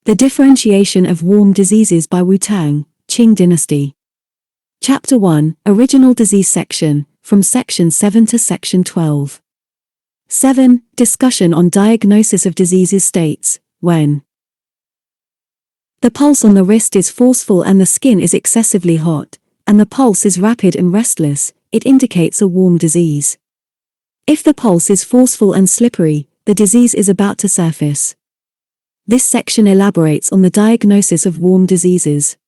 The Differentiation of Warm Diseases by Tang, Qing Dynasty. Chapter 1, Original Disease Section, from Section 7 to Section 12. 7. Discussion on Diagnosis of Diseases states, when the pulse on the wrist is forceful and the skin is excessively hot, and the pulse is rapid and restless, it indicates a warm disease. If the pulse is forceful and slippery, the disease is about to surface. This section elaborates on the diagnosis of warm diseases.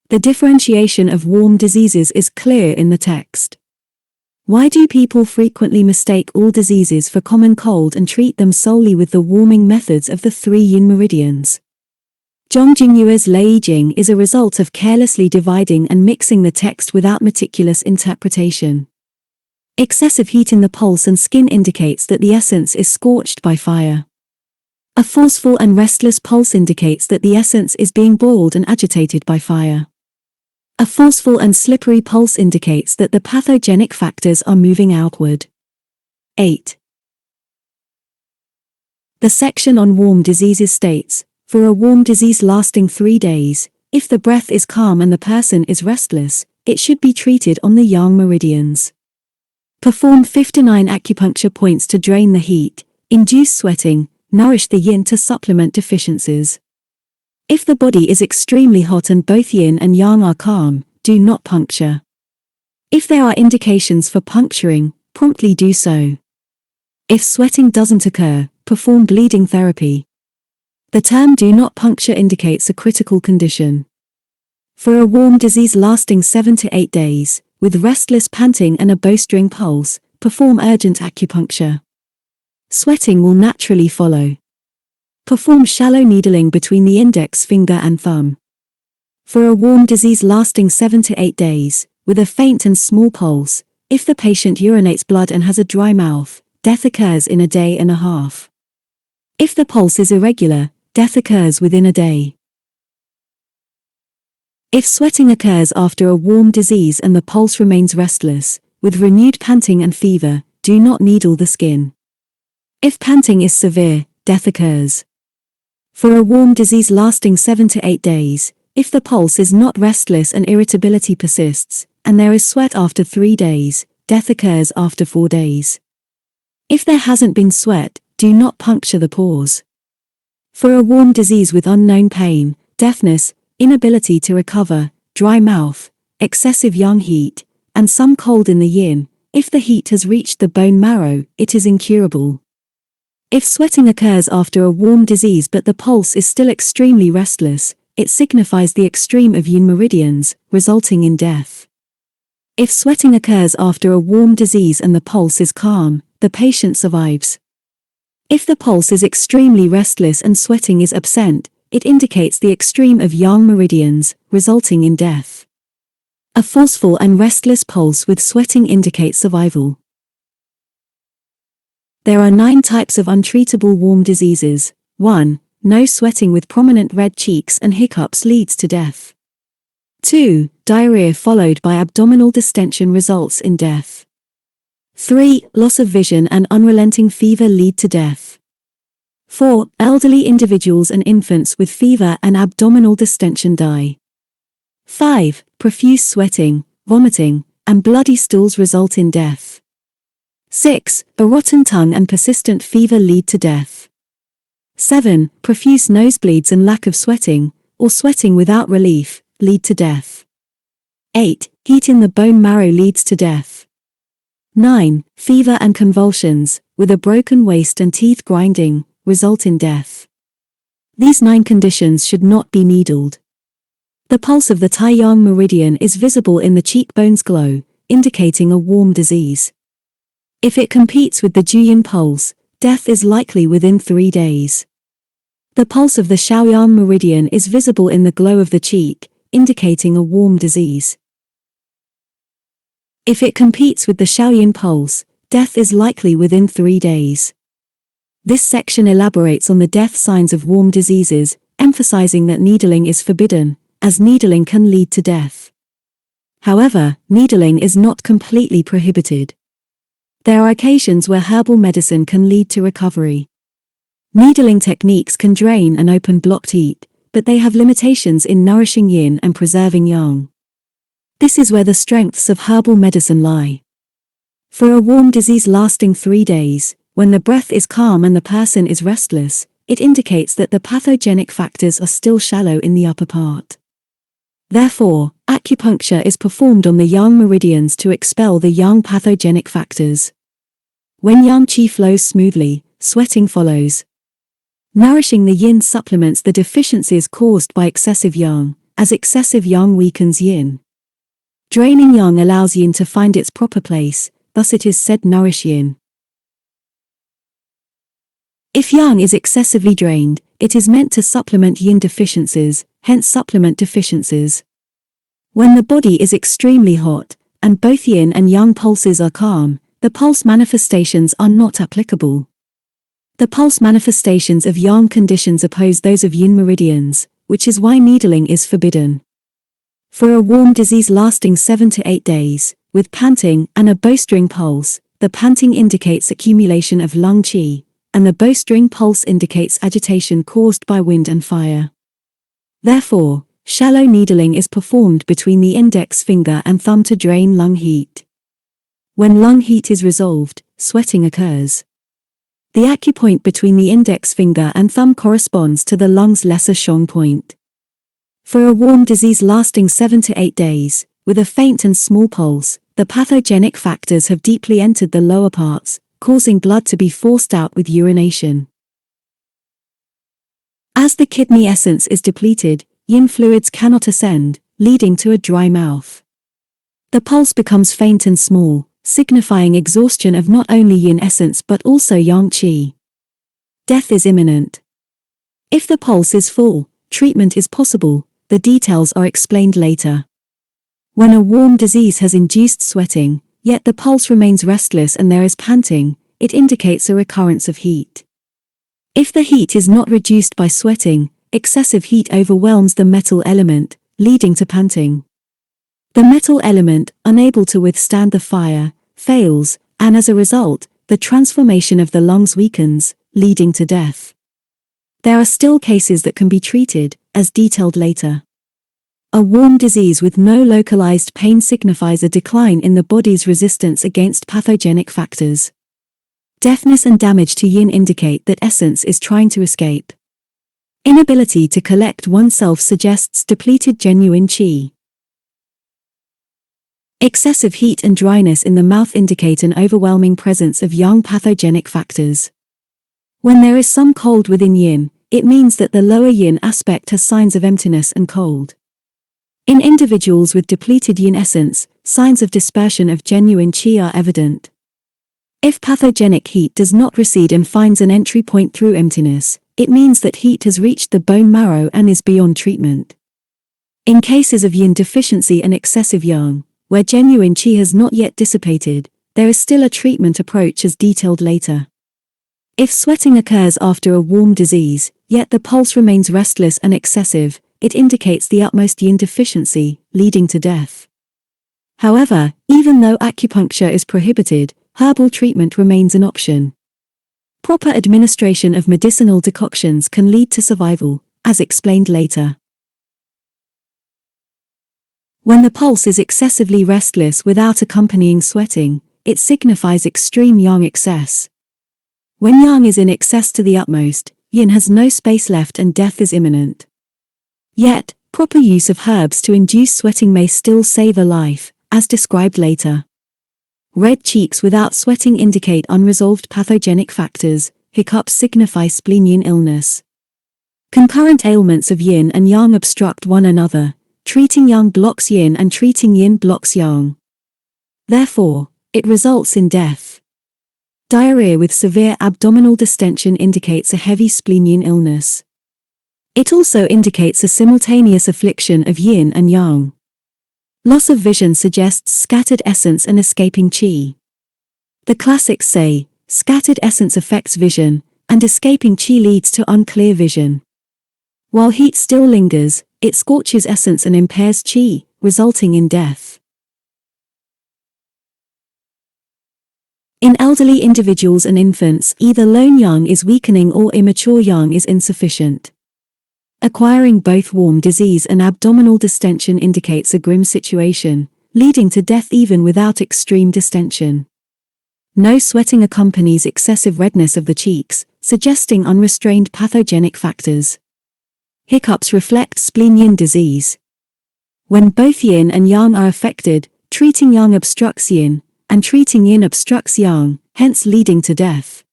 The differentiation of warm diseases is clear in the text. Why do people frequently mistake all diseases for common cold and treat them solely with the warming methods of the 3 yin meridians? Zhongjingyue's Leijing is a result of carelessly dividing and mixing the text without meticulous interpretation. Excessive heat in the pulse and skin indicates that the essence is scorched by fire. A forceful and restless pulse indicates that the essence is being boiled and agitated by fire. A forceful and slippery pulse indicates that the pathogenic factors are moving outward. 8. The section on warm diseases states, for a warm disease lasting 3 days, if the breath is calm and the person is restless, it should be treated on the yang meridians. Perform 59 acupuncture points to drain the heat, induce sweating, nourish the yin to supplement deficiencies. If the body is extremely hot and both yin and yang are calm, do not puncture. If there are indications for puncturing, promptly do so. If sweating doesn't occur, perform bleeding therapy. The term do not puncture indicates a critical condition. For a warm disease lasting 7 to 8 days, with restless panting and a bowstring pulse, perform urgent acupuncture. Sweating will naturally follow. Perform shallow needling between the index finger and thumb. For a warm disease lasting 7 to 8 days, with a faint and small pulse, if the patient urinates blood and has a dry mouth, death occurs in a day and a half. If the pulse is irregular, death occurs within a day. If sweating occurs after a warm disease and the pulse remains restless, with renewed panting and fever, do not needle the skin. If panting is severe, death occurs. For a warm disease lasting 7 to 8 days, if the pulse is not restless and irritability persists, and there is sweat after 3 days, death occurs after 4 days. If there hasn't been sweat, do not puncture the pores. For a warm disease with unknown pain, deafness, inability to recover, dry mouth, excessive yang heat, and some cold in the yin, if the heat has reached the bone marrow, it is incurable. If sweating occurs after a warm disease but the pulse is still extremely restless, it signifies the extreme of yin meridians, resulting in death. If sweating occurs after a warm disease and the pulse is calm, the patient survives. If the pulse is extremely restless and sweating is absent, it indicates the extreme of yang meridians, resulting in death. A forceful and restless pulse with sweating indicates survival. There are 9 types of untreatable warm diseases. 1. No sweating with prominent red cheeks and hiccups leads to death. 2. Diarrhea followed by abdominal distension results in death. 3. Loss of vision and unrelenting fever lead to death. 4. Elderly individuals and infants with fever and abdominal distension die. 5. Profuse sweating, vomiting, and bloody stools result in death. 6. A rotten tongue and persistent fever lead to death. 7. Profuse nosebleeds and lack of sweating, or sweating without relief, lead to death. 8. Heat in the bone marrow leads to death. 9. Fever and convulsions, with a broken waist and teeth grinding, result in death. These 9 conditions should not be needled. The pulse of the Tai-yang meridian is visible in the cheekbones glow, indicating a warm disease. If it competes with the Juyin pulse, death is likely within 3 days. The pulse of the Shaoyang meridian is visible in the glow of the cheek, indicating a warm disease. If it competes with the Shaoyin pulse, death is likely within 3 days. This section elaborates on the death signs of warm diseases, emphasizing that needling is forbidden, as needling can lead to death. However, needling is not completely prohibited. There are occasions where herbal medicine can lead to recovery. Needling techniques can drain and open blocked heat, but they have limitations in nourishing yin and preserving yang. This is where the strengths of herbal medicine lie. For a warm disease lasting 3 days, when the breath is calm and the person is restless, it indicates that the pathogenic factors are still shallow in the upper part. Therefore, acupuncture is performed on the yang meridians to expel the yang pathogenic factors. When yang qi flows smoothly, sweating follows. Nourishing the yin supplements the deficiencies caused by excessive yang, as excessive yang weakens yin. Draining yang allows yin to find its proper place, thus it is said nourish yin. If yang is excessively drained, it is meant to supplement yin deficiencies, hence supplement deficiencies. When the body is extremely hot, and both yin and yang pulses are calm, the pulse manifestations are not applicable. The pulse manifestations of yang conditions oppose those of yin meridians, which is why needling is forbidden. For a warm disease lasting 7 to 8 days, with panting and a bowstring pulse, the panting indicates accumulation of lung qi, and the bowstring pulse indicates agitation caused by wind and fire. Therefore, shallow needling is performed between the index finger and thumb to drain lung heat. When lung heat is resolved, sweating occurs. The acupoint between the index finger and thumb corresponds to the lung's lesser Shong point. For a warm disease lasting 7 to 8 days, with a faint and small pulse, the pathogenic factors have deeply entered the lower parts, causing blood to be forced out with urination. As the kidney essence is depleted, yin fluids cannot ascend, leading to a dry mouth. The pulse becomes faint and small, signifying exhaustion of not only yin essence but also yang qi. Death is imminent. If the pulse is full, treatment is possible, the details are explained later. When a warm disease has induced sweating, yet the pulse remains restless and there is panting, it indicates a recurrence of heat. If the heat is not reduced by sweating, excessive heat overwhelms the metal element, leading to panting. The metal element, unable to withstand the fire, fails, and as a result, the transformation of the lungs weakens, leading to death. There are still cases that can be treated, as detailed later. A warm disease with no localized pain signifies a decline in the body's resistance against pathogenic factors. Deafness and damage to yin indicate that essence is trying to escape. Inability to collect oneself suggests depleted genuine qi. Excessive heat and dryness in the mouth indicate an overwhelming presence of yang pathogenic factors. When there is some cold within yin, it means that the lower yin aspect has signs of emptiness and cold. In individuals with depleted yin essence, signs of dispersion of genuine qi are evident. If pathogenic heat does not recede and finds an entry point through emptiness, it means that heat has reached the bone marrow and is beyond treatment. In cases of yin deficiency and excessive yang, where genuine qi has not yet dissipated, there is still a treatment approach as detailed later. If sweating occurs after a warm disease, yet the pulse remains restless and excessive, it indicates the utmost yin deficiency, leading to death. However, even though acupuncture is prohibited, herbal treatment remains an option. Proper administration of medicinal decoctions can lead to survival, as explained later. When the pulse is excessively restless without accompanying sweating, it signifies extreme yang excess. When yang is in excess to the utmost, yin has no space left and death is imminent. Yet, proper use of herbs to induce sweating may still save a life, as described later. Red cheeks without sweating indicate unresolved pathogenic factors, hiccups signify spleen yin illness. Concurrent ailments of yin and yang obstruct one another. Treating yang blocks yin and treating yin blocks yang. Therefore, it results in death. Diarrhea with severe abdominal distension indicates a heavy spleen yin illness. It also indicates a simultaneous affliction of yin and yang. Loss of vision suggests scattered essence and escaping qi. The classics say, scattered essence affects vision, and escaping qi leads to unclear vision. While heat still lingers, it scorches essence and impairs qi, resulting in death. In elderly individuals and infants, either lone yang is weakening or immature yang is insufficient. Acquiring both warm disease and abdominal distension indicates a grim situation, leading to death even without extreme distension. No sweating accompanies excessive redness of the cheeks, suggesting unrestrained pathogenic factors. Hiccups reflect spleen yin disease. When both yin and yang are affected, treating yang obstructs yin, and treating yin obstructs yang, hence leading to death.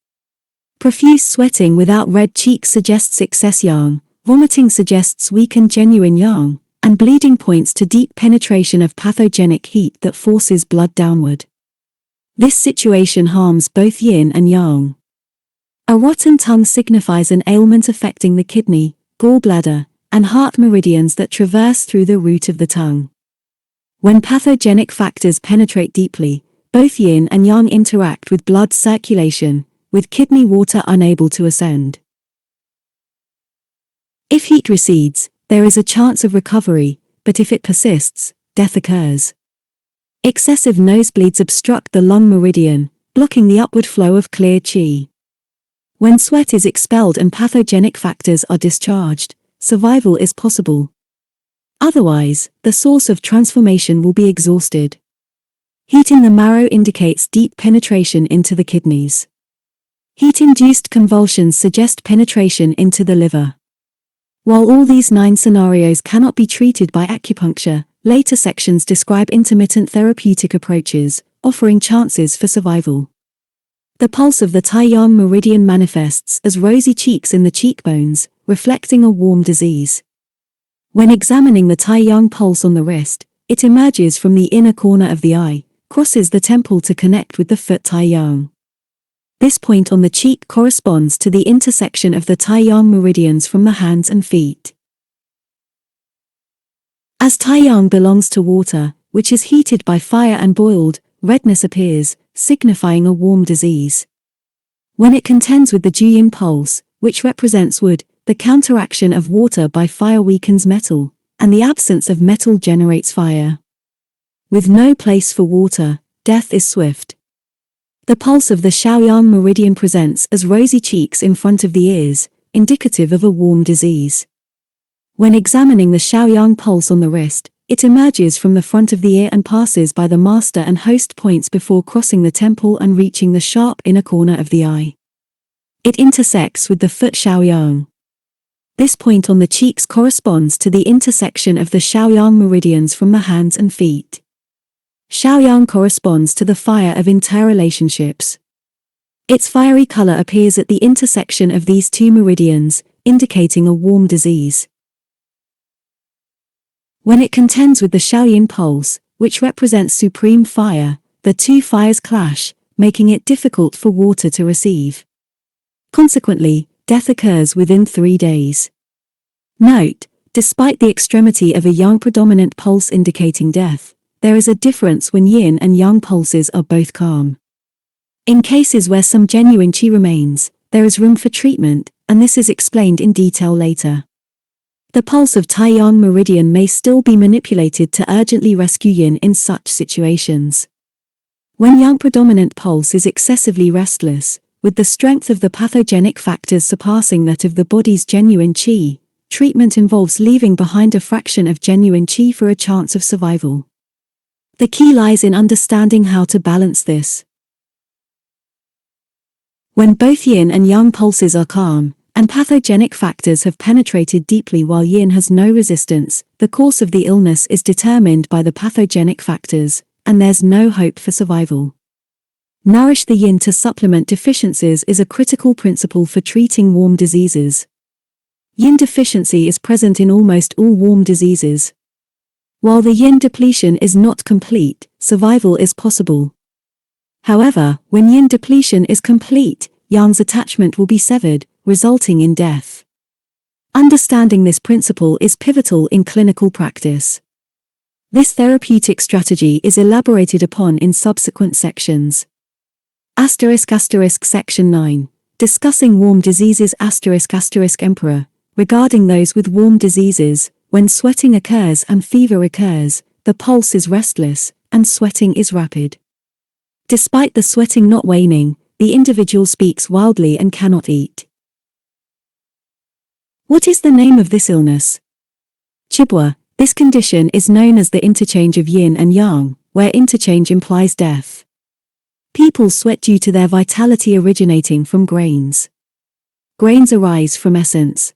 Profuse sweating without red cheeks suggests excess yang, vomiting suggests weakened genuine yang, and bleeding points to deep penetration of pathogenic heat that forces blood downward. This situation harms both yin and yang. A rotten tongue signifies an ailment affecting the kidney, gallbladder, and heart meridians that traverse through the root of the tongue. When pathogenic factors penetrate deeply, both yin and yang interact with blood circulation, with kidney water unable to ascend. If heat recedes, there is a chance of recovery, but if it persists, death occurs. Excessive nosebleeds obstruct the lung meridian, blocking the upward flow of clear qi. When sweat is expelled and pathogenic factors are discharged, survival is possible. Otherwise, the source of transformation will be exhausted. Heat in the marrow indicates deep penetration into the kidneys. Heat-induced convulsions suggest penetration into the liver. While all these 9 scenarios cannot be treated by acupuncture, later sections describe intermittent therapeutic approaches, offering chances for survival. The pulse of the Tai-yang meridian manifests as rosy cheeks in the cheekbones, reflecting a warm disease. When examining the Tai-yang pulse on the wrist, it emerges from the inner corner of the eye, crosses the temple to connect with the foot Tai-yang. This point on the cheek corresponds to the intersection of the Tai-yang meridians from the hands and feet. As Tai-yang belongs to water, which is heated by fire and boiled, redness appears, signifying a warm disease. When it contends with the Ju-yin pulse, which represents wood, the counteraction of water by fire weakens metal, and the absence of metal generates fire. With no place for water, death is swift. The pulse of the Shaoyang meridian presents as rosy cheeks in front of the ears, indicative of a warm disease. When examining the Shaoyang pulse on the wrist, it emerges from the front of the ear and passes by the master and host points before crossing the temple and reaching the sharp inner corner of the eye. It intersects with the foot Shaoyang. This point on the cheeks corresponds to the intersection of the Shaoyang meridians from the hands and feet. Shaoyang corresponds to the fire of interrelationships. Its fiery color appears at the intersection of these 2 meridians, indicating a warm disease. When it contends with the Shaoyin pulse, which represents supreme fire, the 2 fires clash, making it difficult for water to receive. Consequently, death occurs within 3 days. Note, despite the extremity of a yang predominant pulse indicating death, there is a difference when yin and yang pulses are both calm. In cases where some genuine qi remains, there is room for treatment, and this is explained in detail later. The pulse of Tai-yang meridian may still be manipulated to urgently rescue yin in such situations. When yang predominant pulse is excessively restless, with the strength of the pathogenic factors surpassing that of the body's genuine qi, treatment involves leaving behind a fraction of genuine qi for a chance of survival. The key lies in understanding how to balance this. When both yin and yang pulses are calm, and pathogenic factors have penetrated deeply while yin has no resistance, the course of the illness is determined by the pathogenic factors, and there's no hope for survival. Nourish the yin to supplement deficiencies is a critical principle for treating warm diseases. Yin deficiency is present in almost all warm diseases. While the yin depletion is not complete, survival is possible. However, when yin depletion is complete, yang's attachment will be severed, resulting in death. Understanding this principle is pivotal in clinical practice. This therapeutic strategy is elaborated upon in subsequent sections. Section 9. Discussing warm diseases Emperor. Regarding those with warm diseases, when sweating occurs and fever occurs, the pulse is restless, and sweating is rapid. Despite the sweating not waning, the individual speaks wildly and cannot eat. What is the name of this illness? Chibwa. This condition is known as the interchange of yin and yang, where interchange implies death. People sweat due to their vitality originating from grains. Grains arise from essence.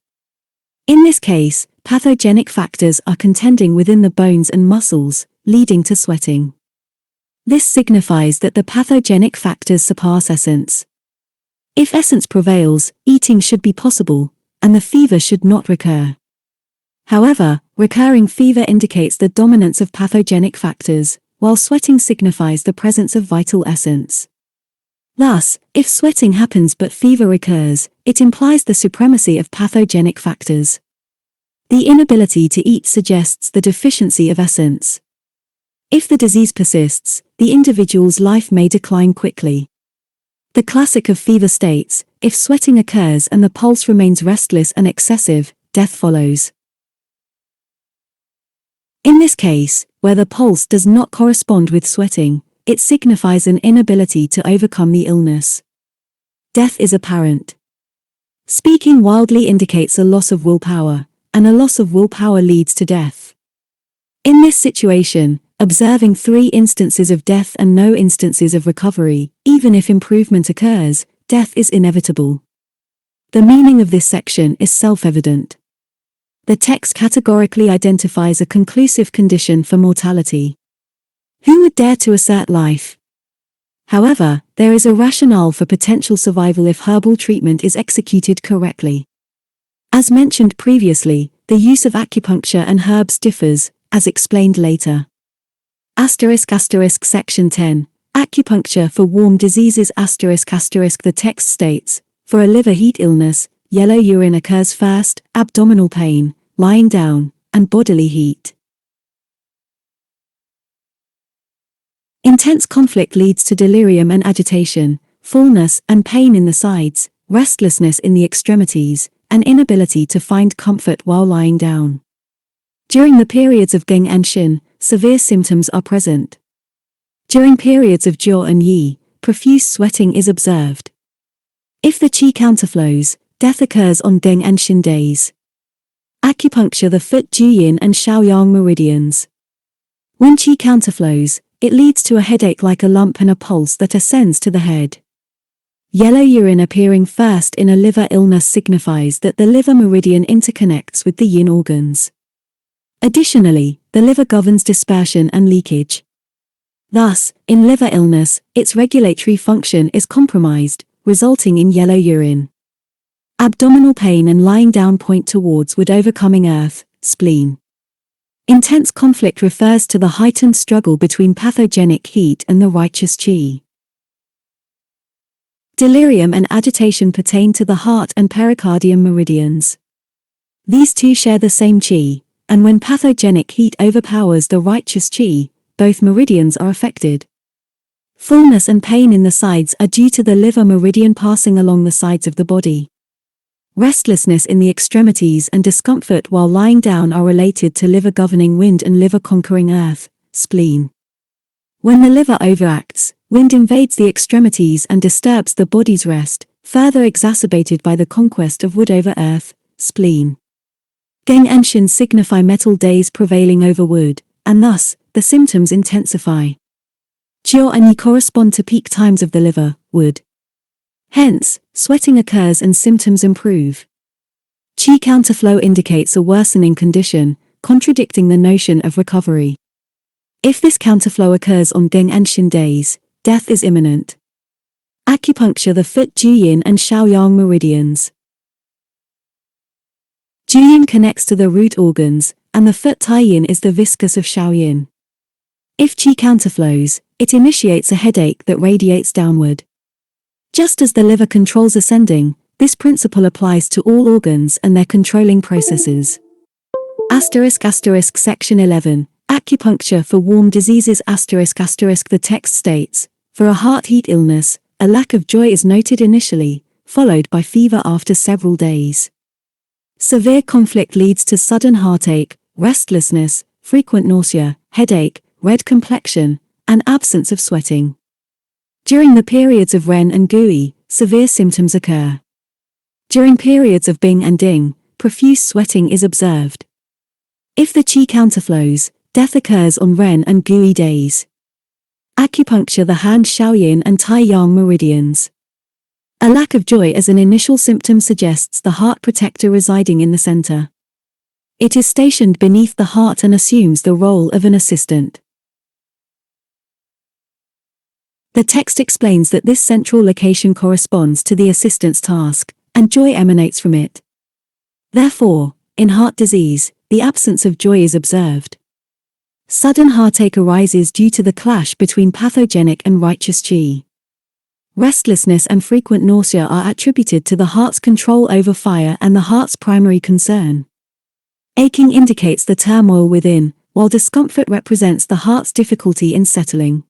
In this case, pathogenic factors are contending within the bones and muscles, leading to sweating. This signifies that the pathogenic factors surpass essence. If essence prevails, eating should be possible, and the fever should not recur. However, recurring fever indicates the dominance of pathogenic factors, while sweating signifies the presence of vital essence. Thus, if sweating happens but fever recurs, it implies the supremacy of pathogenic factors. The inability to eat suggests the deficiency of essence. If the disease persists, the individual's life may decline quickly. The classic of fever states, if sweating occurs and the pulse remains restless and excessive, death follows. In this case, where the pulse does not correspond with sweating, it signifies an inability to overcome the illness. Death is apparent. Speaking wildly indicates a loss of willpower, and a loss of willpower leads to death. In this situation, observing 3 instances of death and no instances of recovery, even if improvement occurs, death is inevitable. The meaning of this section is self-evident. The text categorically identifies a conclusive condition for mortality. Who would dare to assert life? However, there is a rationale for potential survival if herbal treatment is executed correctly. As mentioned previously, the use of acupuncture and herbs differs, as explained later. Section 10. Acupuncture for warm diseases ***. The text states, for a liver heat illness, yellow urine occurs first, abdominal pain, lying down, and bodily heat. Intense conflict leads to delirium and agitation, fullness and pain in the sides, restlessness in the extremities, and inability to find comfort while lying down. During the periods of Qing and Shin, severe symptoms are present. During periods of Jiao and Yi, profuse sweating is observed. If the qi counterflows, death occurs on Qing and Shin days. Acupuncture the foot Juyin and Shaoyang meridians. When qi counterflows, it leads to a headache like a lump and a pulse that ascends to the head. Yellow urine appearing first in a liver illness signifies that the liver meridian interconnects with the yin organs. Additionally, the liver governs dispersion and leakage. Thus, in liver illness, its regulatory function is compromised, resulting in yellow urine. Abdominal pain and lying down point towards wood overcoming earth, spleen. Intense conflict refers to the heightened struggle between pathogenic heat and the righteous qi. Delirium and agitation pertain to the heart and pericardium meridians. These two share the same qi, and when pathogenic heat overpowers the righteous qi, both meridians are affected. Fullness and pain in the sides are due to the liver meridian passing along the sides of the body. Restlessness in the extremities and discomfort while lying down are related to liver governing wind and liver conquering earth, spleen. When the liver overacts, wind invades the extremities and disturbs the body's rest, further exacerbated by the conquest of wood over earth, spleen. Qing and Shin signify metal days prevailing over wood, and thus, the symptoms intensify. Jiao and Yi correspond to peak times of the liver, wood. Hence, sweating occurs and symptoms improve. Qi counterflow indicates a worsening condition, contradicting the notion of recovery. If this counterflow occurs on Qing and Shin days, death is imminent. Acupuncture the foot Juyin and Shaoyang meridians. Juyin connects to the root organs, and the foot Taiyin is the viscus of Shaoyin. If qi counterflows, it initiates a headache that radiates downward. Just as the liver controls ascending, this principle applies to all organs and their controlling processes. Section 11. Acupuncture for warm diseases ***. The text states, for a heart heat illness, a lack of joy is noted initially, followed by fever after several days. Severe conflict leads to sudden heartache, restlessness, frequent nausea, headache, red complexion, and absence of sweating. During the periods of Ren and Gui, severe symptoms occur. During periods of Bing and Ding, profuse sweating is observed. If the qi counterflows, death occurs on Ren and Gui days. Acupuncture the hand Shaoyin and Tai Yang meridians. A lack of joy as an initial symptom suggests the heart protector residing in the center. It is stationed beneath the heart and assumes the role of an assistant. The text explains that this central location corresponds to the assistant's task, and joy emanates from it. Therefore, in heart disease, the absence of joy is observed. Sudden heartache arises due to the clash between pathogenic and righteous qi. Restlessness and frequent nausea are attributed to the heart's control over fire and the heart's primary concern. Aching indicates the turmoil within, while discomfort represents the heart's difficulty in settling.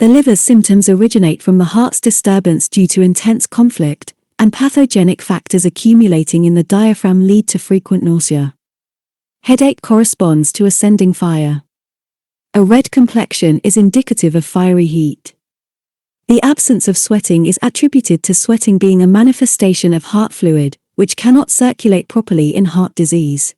The liver's symptoms originate from the heart's disturbance due to intense conflict, and pathogenic factors accumulating in the diaphragm lead to frequent nausea. Headache corresponds to ascending fire. A red complexion is indicative of fiery heat. The absence of sweating is attributed to sweating being a manifestation of heart fluid, which cannot circulate properly in heart disease.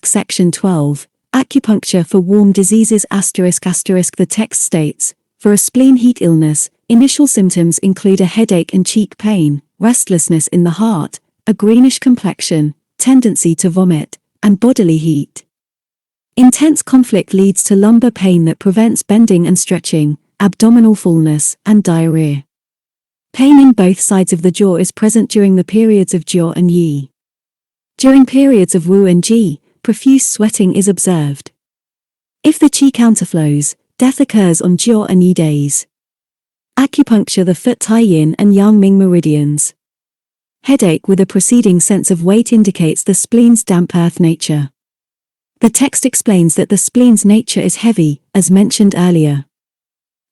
Section 12, Acupuncture for warm diseases. The text states, for a spleen heat illness, initial symptoms include a headache and cheek pain, restlessness in the heart, a greenish complexion, tendency to vomit, and bodily heat. Intense conflict leads to lumbar pain that prevents bending and stretching, abdominal fullness, and diarrhea. Pain in both sides of the jaw is present during the periods of Jiao and Yi. During periods of Wu and Ji, profuse sweating is observed. If the qi counterflows, death occurs on Jiao and Yi days. Acupuncture the foot Tai Yin and Yang Ming meridians. Headache with a preceding sense of weight indicates the spleen's damp earth nature. The text explains that the spleen's nature is heavy, as mentioned earlier.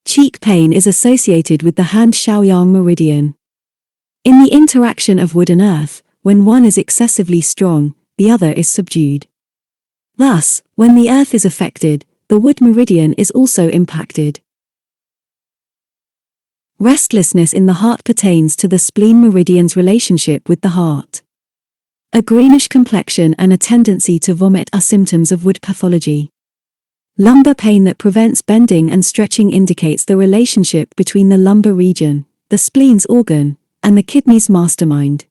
Cheek pain is associated with the hand Shaoyang meridian. In the interaction of wood and earth, when one is excessively strong, the other is subdued. Thus, when the earth is affected, the wood meridian is also impacted. Restlessness in the heart pertains to the spleen meridian's relationship with the heart. A greenish complexion and a tendency to vomit are symptoms of wood pathology. Lumbar pain that prevents bending and stretching indicates the relationship between the lumbar region, the spleen's organ, and the kidney's mastermind.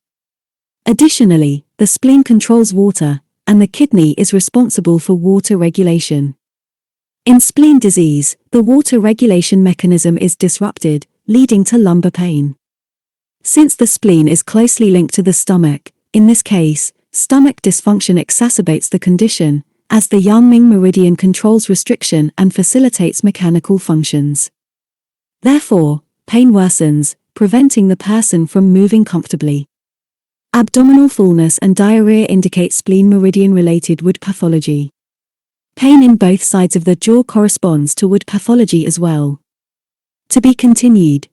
Additionally, the spleen controls water, and the kidney is responsible for water regulation. In spleen disease, the water regulation mechanism is disrupted, leading to lumbar pain. Since the spleen is closely linked to the stomach, in this case, stomach dysfunction exacerbates the condition, as the Yangming meridian controls restriction and facilitates mechanical functions. Therefore, pain worsens, preventing the person from moving comfortably. Abdominal fullness and diarrhea indicate spleen meridian-related wood pathology. Pain in both sides of the jaw corresponds to wood pathology as well. To be continued.